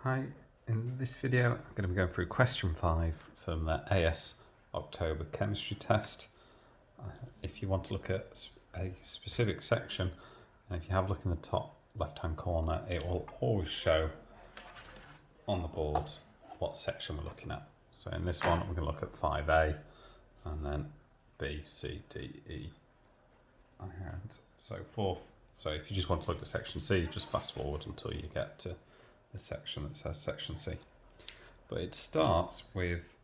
Hi, in this video I'm going to be going through question 5 from the AS October chemistry test. If you want to look at a specific section, and if you have a look in the top left hand corner, it will always show on the board what section we're looking at. So in this one we're going to look at 5A and then B, C, D, E and so forth. So if you just want to look at section C, just fast forward until you get to the section that says section C. But it starts with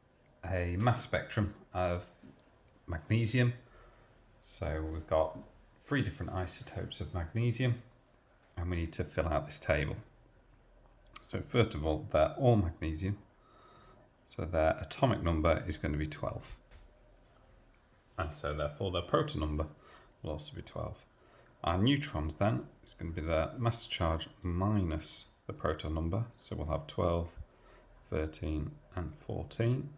a mass spectrum of magnesium. So we've got 3 different isotopes of magnesium and we need to fill out this table. So first of all, they're all magnesium, so their atomic number is going to be 12, and so therefore their proton number will also be 12. Our neutrons then is going to be their mass charge minus the proton number, so we'll have 12, 13 and 14.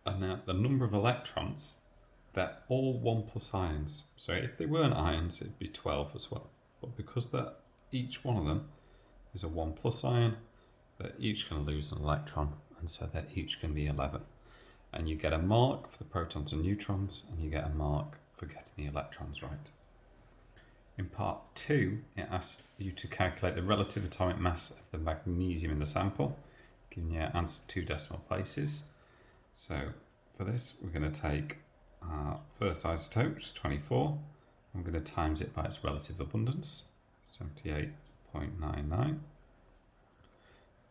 And now the number of electrons, they're all 1 plus ions, so if they weren't ions it'd be 12 as well, but because each one of them is a 1 plus ion, they're each going to lose an electron, and so they're each going to be 11. And you get a mark for the protons and neutrons, and you get a mark for getting the electrons right. In part 2, it asks you to calculate the relative atomic mass of the magnesium in the sample, giving you an answer to 2 decimal places. So for this, we're going to take our first isotope, which is 24. I'm going to times it by its relative abundance, 78.99. I'm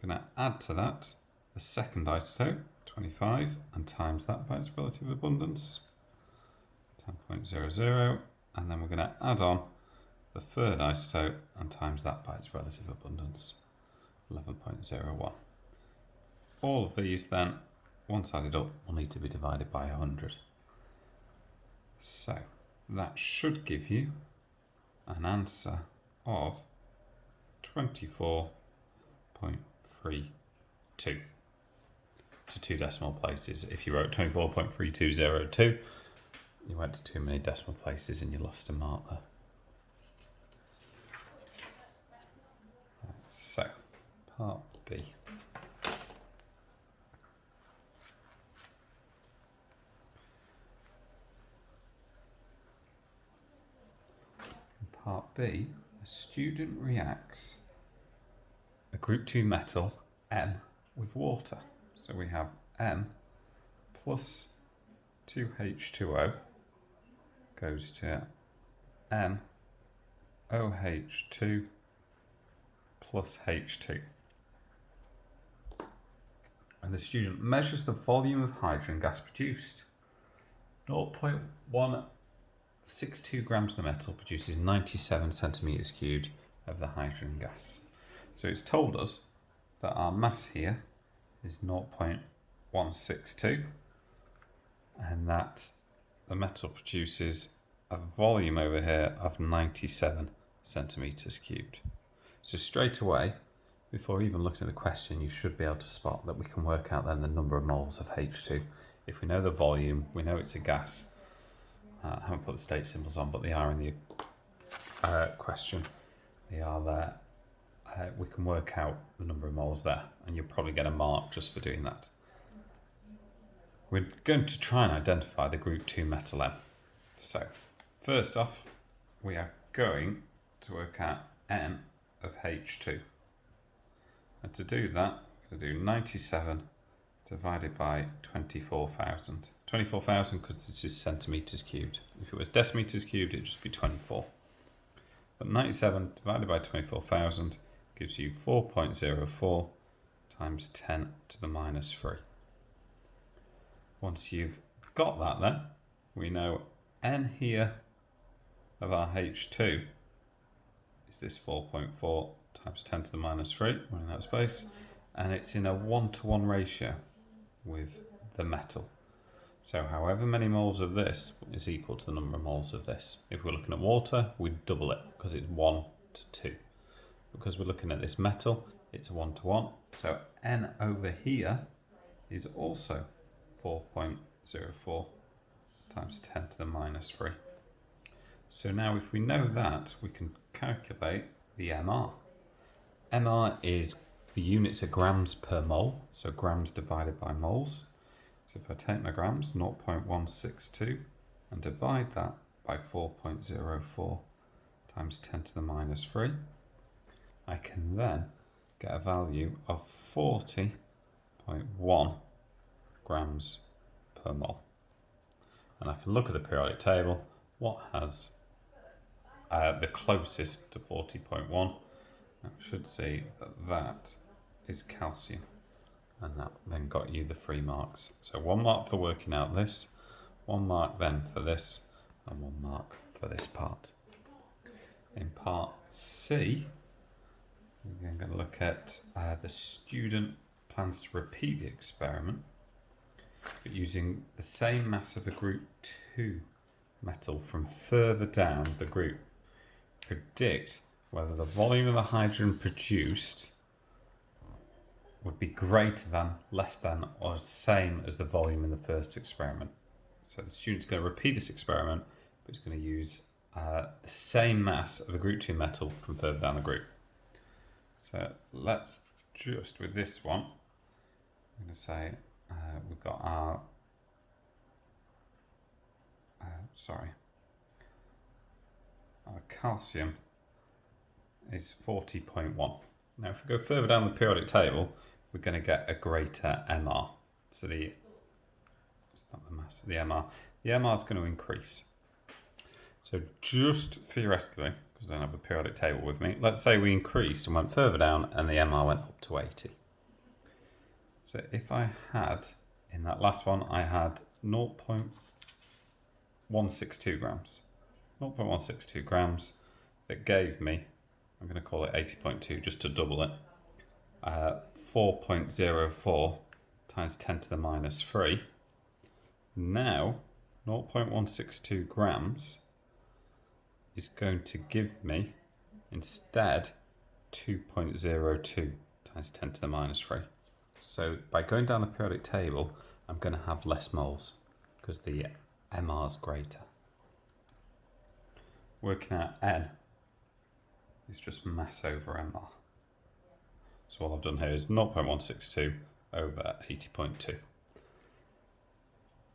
going to add to that the second isotope, 25, and times that by its relative abundance, 10.00, and then we're going to add on the third isotope and times that by its relative abundance, 11.01. All of these then, once added up, will need to be divided by 100. So that should give you an answer of 24.32 to 2 decimal places. If you wrote 24.3202, you went to too many decimal places and you lost a mark there. So, part B. In part B, a student reacts a group 2 metal, M, with water. So we have M plus 2H2O goes to M OH2 plus H2. And the student measures the volume of hydrogen gas produced. 0.162 grams of the metal produces 97 centimetres cubed of the hydrogen gas. So it's told us that our mass here is 0.162 and that the metal produces a volume over here of 97 centimetres cubed. So straight away, before even looking at the question, you should be able to spot that we can work out then the number of moles of H2. If we know the volume, we know it's a gas. I haven't put the state symbols on, but they are in the question. They are there. We can work out the number of moles there, and you'll probably get a mark just for doing that. We're going to try and identify the group 2 metal M. So, first off, we are going to work out N of H2. And to do that, we're going to do 97 divided by 24,000. 24,000 because this is centimetres cubed. If it was decimetres cubed, it'd just be 24. But 97 divided by 24,000 gives you 4.04 times 10 to the minus 3. Once you've got that then, we know N here of our H2 is this 4.4 times 10 to the minus 3, we're in that space, and it's in a 1-to-1 ratio with the metal. So however many moles of this is equal to the number of moles of this. If we're looking at water, we'd double it because it's 1 to 2. Because we're looking at this metal, it's a 1-to-1. So N over here is also 4.04 times 10 to the minus 3. So now if we know that, we can calculate the MR. MR is The units are grams per mole, so grams divided by moles. So if I take my grams, 0.162, and divide that by 4.04 times 10 to the minus 3, I can then get a value of 40.1 grams per mole. And I can look at the periodic table, what has the closest to 40.1. I should see that that is calcium, and that then got you the 3 marks. So 1 mark for working out this, 1 mark then for this, and 1 mark for this part. In part C, we're going to look at the student plans to repeat the experiment, but using the same mass of a group 2 metal from further down the group. Predict whether the volume of the hydrogen produced would be greater than, less than, or same as the volume in the first experiment. So the student's going to repeat this experiment, but he's going to use the same mass of a group 2 metal from further down the group. So let's just, with this one, I'm going to say we've got our, our calcium is 40.1. Now if we go further down the periodic table, we're going to get a greater MR. So it's not the mass, the MR. The MR is going to increase. So just theoretically, because I don't have a periodic table with me, let's say we increased and went further down and the MR went up to 80. So if I had, in that last one, I had 0.162 grams. 0.162 grams that gave me, I'm going to call it 80.2 just to double it, 4.04 times 10 to the minus 3. Now 0.162 grams is going to give me instead 2.02 times 10 to the minus 3. So by going down the periodic table, I'm going to have less moles because the MR is greater. Working out N is just mass over MR. So all I've done here is 0.162 over 80.2.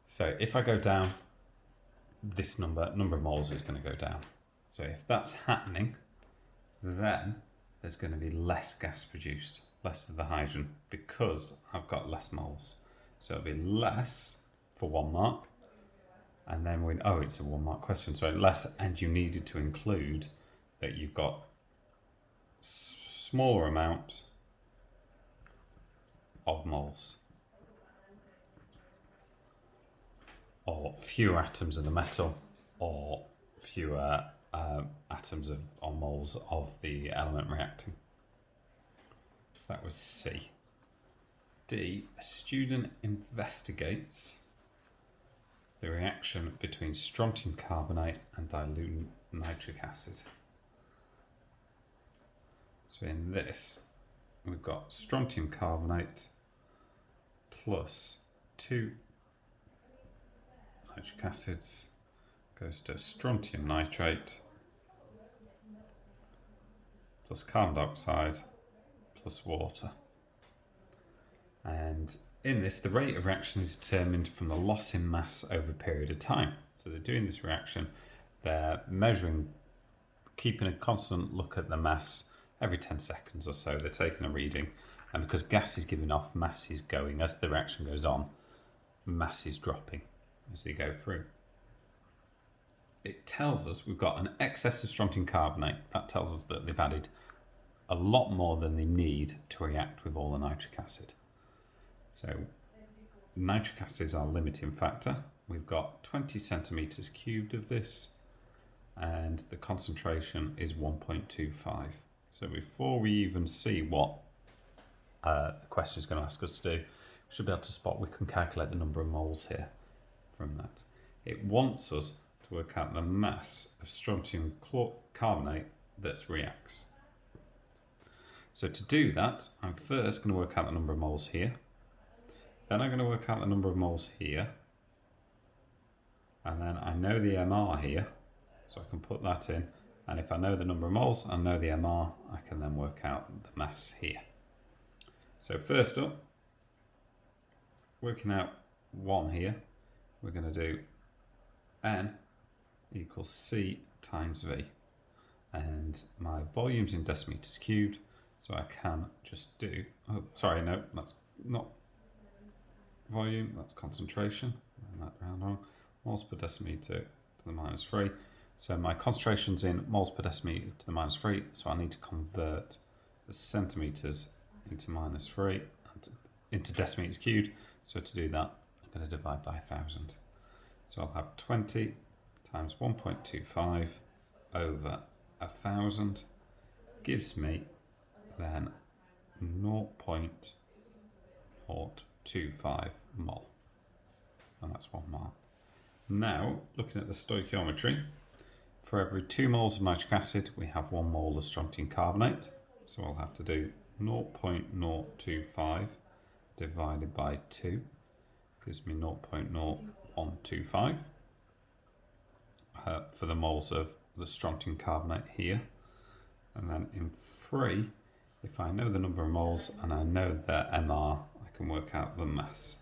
So if I go down, this number of moles is going to go down. So if that's happening, then there's going to be less gas produced, less of the hydrogen, because I've got less moles. So it'll be less for 1 mark, and then it's a 1 mark question, so less, and you needed to include that you've got smaller amount of moles, or fewer atoms of the metal, or fewer atoms or moles of the element reacting. So that was C. D, a student investigates the reaction between strontium carbonate and dilute nitric acid. So in this, we've got strontium carbonate plus 2 nitric acids goes to strontium nitrate plus carbon dioxide plus water. And in this, the rate of reaction is determined from the loss in mass over a period of time. So they're doing this reaction, they're measuring, keeping a constant look at the mass every 10 seconds or so. They're taking a reading, and because gas is giving off, mass is going. As the reaction goes on, mass is dropping as they go through. It tells us we've got an excess of strontium carbonate. That tells us that they've added a lot more than they need to react with all the nitric acid. So nitric acid is our limiting factor. We've got 20 centimeters cubed of this, and the concentration is 1.25. So before we even see what the question is going to ask us to do, we should be able to spot, we can calculate the number of moles here from that. It wants us to work out the mass of strontium carbonate that reacts. So to do that, I'm first going to work out the number of moles here. Then I'm going to work out the number of moles here. And then I know the MR here, so I can put that in. And if I know the number of moles, I know the MR, I can then work out the mass here. So first up, working out 1 here, we're going to do N equals C times V. And my volume's in decimeters cubed, so I can just do, oh, sorry, no, that's not volume, that's concentration. That round wrong. Moles per decimeter to the minus 3. So my concentration's in moles per decimeter to the minus 3, so I need to convert the centimeters into minus 3 and into decimeters cubed. So to do that, I'm going to divide by 1,000. So I'll have 20 times 1.25 over 1,000 gives me then 0.025 mole, and that's 1 mole. Now, looking at the stoichiometry, for every 2 moles of nitric acid, we have 1 mole of strontium carbonate. So I'll have to do 0.025 divided by 2, gives me 0.0125 for the moles of the strontium carbonate here. And then in 3, if I know the number of moles and I know their MR, I can work out the mass.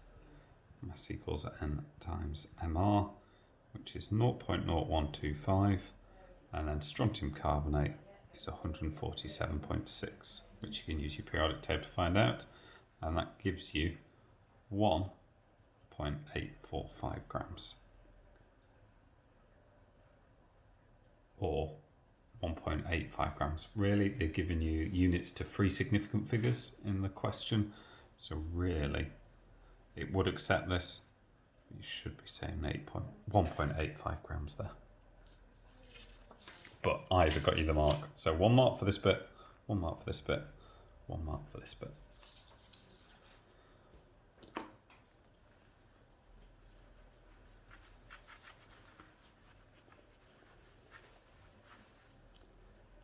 Mass equals N times MR, which is 0.0125, and then strontium carbonate is 147.6, which you can use your periodic table to find out, and that gives you 1.845 grams, or 1.85 grams. Really, they're giving you units to 3 significant figures in the question, so really it would accept this. You should be saying 1.85 grams there. But either got you the mark. So 1 mark for this bit, 1 mark for this bit, 1 mark for this bit.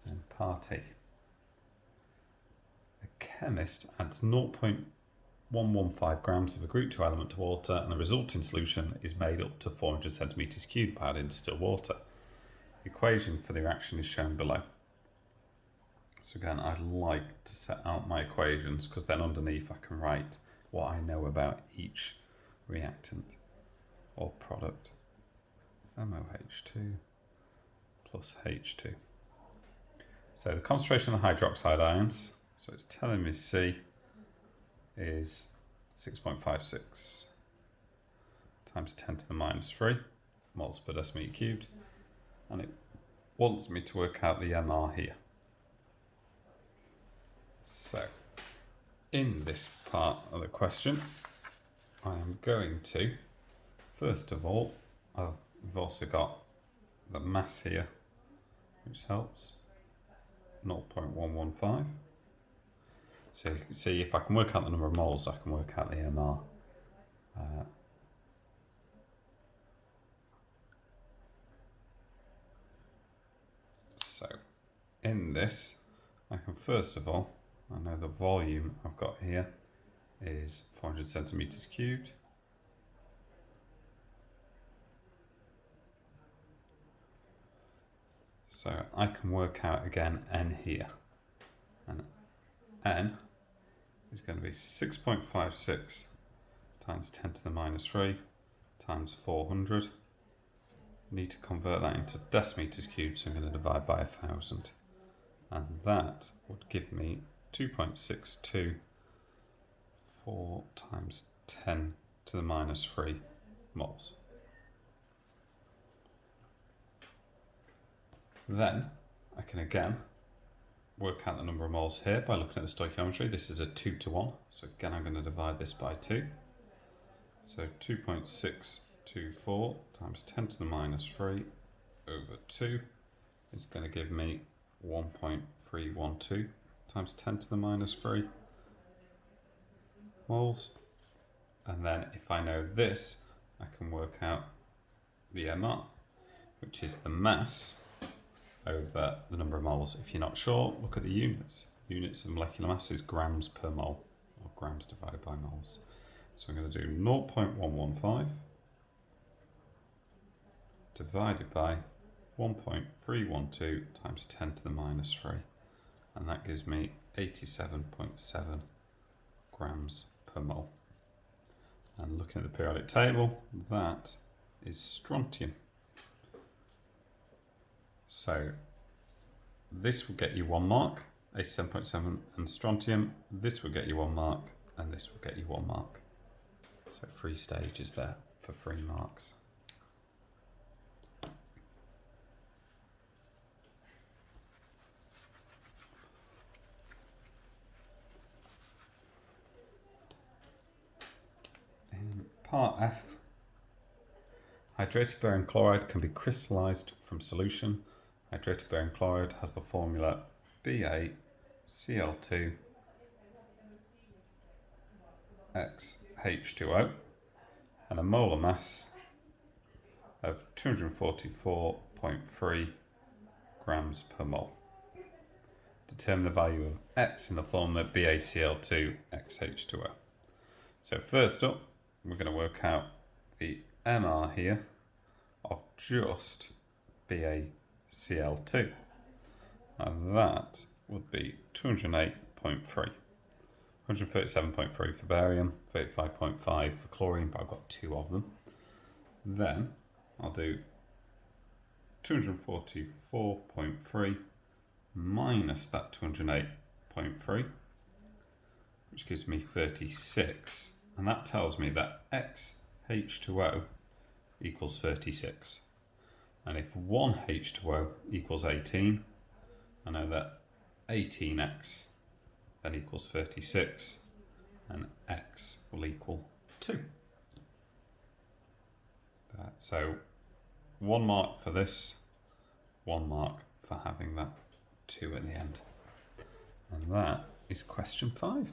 And part A. A chemist adds 0.115 grams of a group 2 element to water, and the resulting solution is made up to 400 centimeters cubed by adding distilled water. The equation for the reaction is shown below. So again, I'd like to set out my equations, because then underneath I can write what I know about each reactant or product. MOH2 plus H2. So the concentration of the hydroxide ions, so it's telling me C is 6.56 times 10 to the minus 3 moles per decimeter cubed, and it wants me to work out the MR here. So in this part of the question, I am going to, first of all, we've also got the mass here, which helps, 0.115. So you can see if I can work out the number of moles, I can work out the MR. So in this, I can first of all, I know the volume I've got here is 400 centimeters cubed. So I can work out again N here. And N is going to be 6.56 times 10 to the minus 3 times 400. Need to convert that into decimeters cubed, so I'm going to divide by 1,000. And that would give me 2.624 times 10 to the minus 3 moles. Then I can again work out the number of moles here by looking at the stoichiometry. This is a 2 to 1, so again I'm going to divide this by 2. So 2.624 times 10 to the minus 3 over 2 is going to give me 1.312 times 10 to the minus 3 moles. And then if I know this, I can work out the MR, which is the mass over the number of moles. If you're not sure, look at the units. Units of molecular mass is grams per mole, or grams divided by moles. So I'm going to do 0.115 divided by 1.312 times 10 to the minus 3, and that gives me 87.7 grams per mole. And looking at the periodic table, that is strontium. So this will get you 1 mark, 87.7, and strontium, this will get you 1 mark, and this will get you 1 mark. So 3 stages there for 3 marks. In part F, hydrated barium chloride can be crystallized from solution. Hydrated barium chloride has the formula BaCl2 XH2O and a molar mass of 244.3 grams per mole. Determine the value of X in the formula BaCl2 XH2O. So first up, we're going to work out the MR here of just BaCl2. And that would be 208.3. 137.3 for barium, 35.5 for chlorine, but I've got 2 of them. Then I'll do 244.3 minus that 208.3, which gives me 36. And that tells me that XH2O equals 36. And if 1 H2O equals 18, I know that 18X then equals 36, and X will equal 2. So 1 mark for this, 1 mark for having that 2 at the end. And that is question 5.